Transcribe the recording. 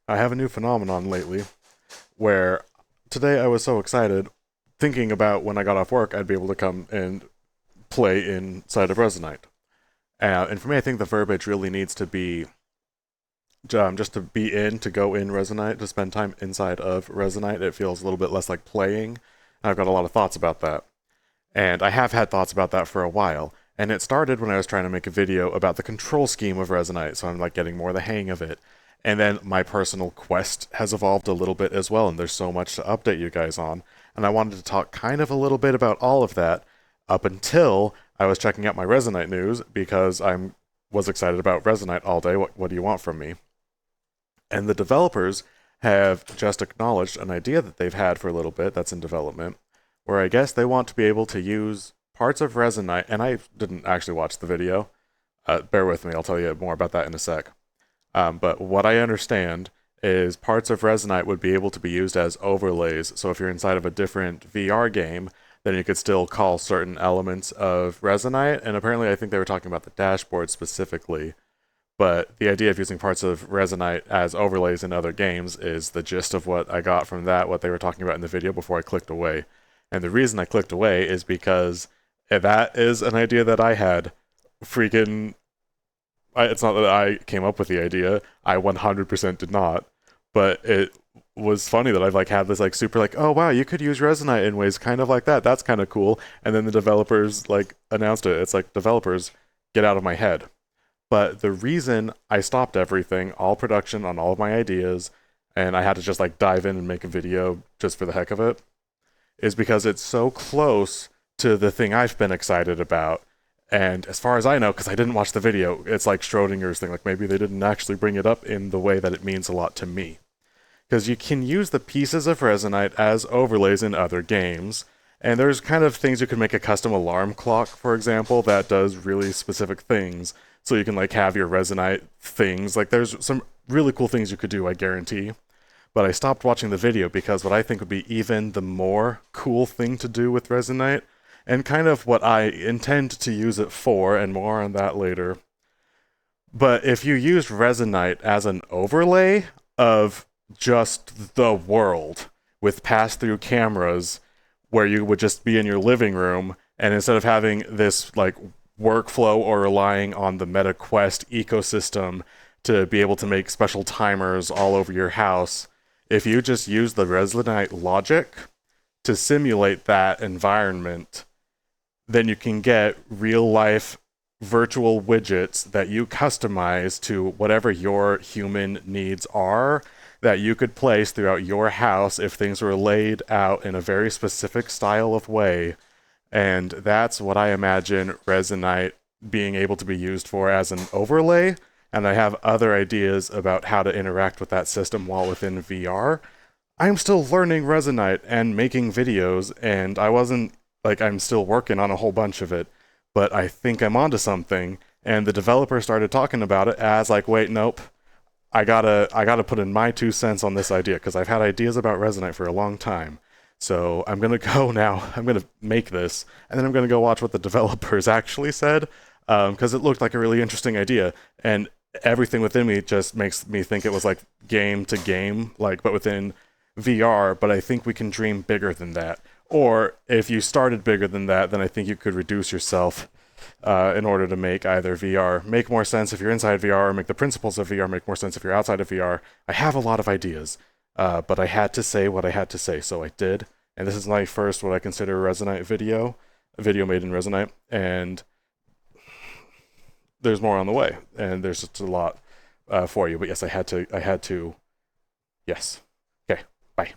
I have a new phenomenon lately where today I was so excited thinking about when I got off work I'd be able to come and play inside of Resonite. And for me, I think the verbiage really needs to be just to be in, to go in Resonite, to spend time inside of Resonite. It feels a little bit less like playing. I've got a lot of thoughts about that. And I have had thoughts about that for a while. And it started when I was trying to make a video about the control scheme of Resonite, so I'm like getting more the hang of it. And then my personal quest has evolved a little bit as well, and there's so much to update you guys on. And I wanted to talk kind of a little bit about all of that up until I was checking out my Resonite news because I was excited about Resonite all day. What do you want from me? And the developers have just acknowledged an idea that they've had for a little bit that's in development, where I guess they want to be able to use parts of Resonite, and I didn't actually watch the video. Bear with me, I'll tell you more about that in a sec. But what I understand is parts of Resonite would be able to be used as overlays. So if you're inside of a different VR game, then you could still call certain elements of Resonite. And apparently, I think they were talking about the dashboard specifically. But the idea of using parts of Resonite as overlays in other games is the gist of what I got from that, what they were talking about in the video before I clicked away. And the reason I clicked away is because that is an idea that I had. Freaking it's not that I came up with the idea. I 100% did not. But it was funny that I've like had this like super like, oh wow, you could use Resonite in ways kind of like that. That's kind of cool. And then the developers like announced it. It's like, developers, get out of my head. But the reason I stopped everything, all production on all of my ideas, and I had to just like dive in and make a video just for the heck of it, is because it's so close to the thing I've been excited about. And as far as I know, because I didn't watch the video, it's like Schrodinger's thing. Like maybe they didn't actually bring it up in the way that it means a lot to me. Because you can use the pieces of Resonite as overlays in other games. And there's kind of things you can make a custom alarm clock, for example, that does really specific things. So you can like have your Resonite things. Like there's some really cool things you could do, I guarantee. But I stopped watching the video because what I think would be even the more cool thing to do with Resonite, and kind of what I intend to use it for, and more on that later. But if you used Resonite as an overlay of just the world with pass-through cameras where you would just be in your living room, and instead of having this like workflow or relying on the MetaQuest ecosystem to be able to make special timers all over your house, if you just use the Resonite logic to simulate that environment, then you can get real-life virtual widgets that you customize to whatever your human needs are, that you could place throughout your house if things were laid out in a very specific style of way. And that's what I imagine Resonite being able to be used for as an overlay. And I have other ideas about how to interact with that system while within VR. I'm still learning Resonite and making videos, and I'm still working on a whole bunch of it, but I think I'm onto something. And the developer started talking about it as like, wait, nope, I gotta put in my 2 cents on this idea, because I've had ideas about Resonite for a long time. So I'm gonna go now. I'm gonna make this, and then I'm gonna go watch what the developers actually said, because it looked like a really interesting idea, and everything within me just makes me think it was like game to game, like but within VR. But I think we can dream bigger than that. Or if you started bigger than that, then I think you could reduce yourself in order to make either VR make more sense if you're inside VR, or make the principles of VR make more sense if you're outside of VR. I have a lot of ideas, but I had to say what I had to say, so I did. And this is my first, what I consider a Resonite video, a video made in Resonite, and there's more on the way, and there's just a lot for you. But yes, I had to. Yes. Okay, bye.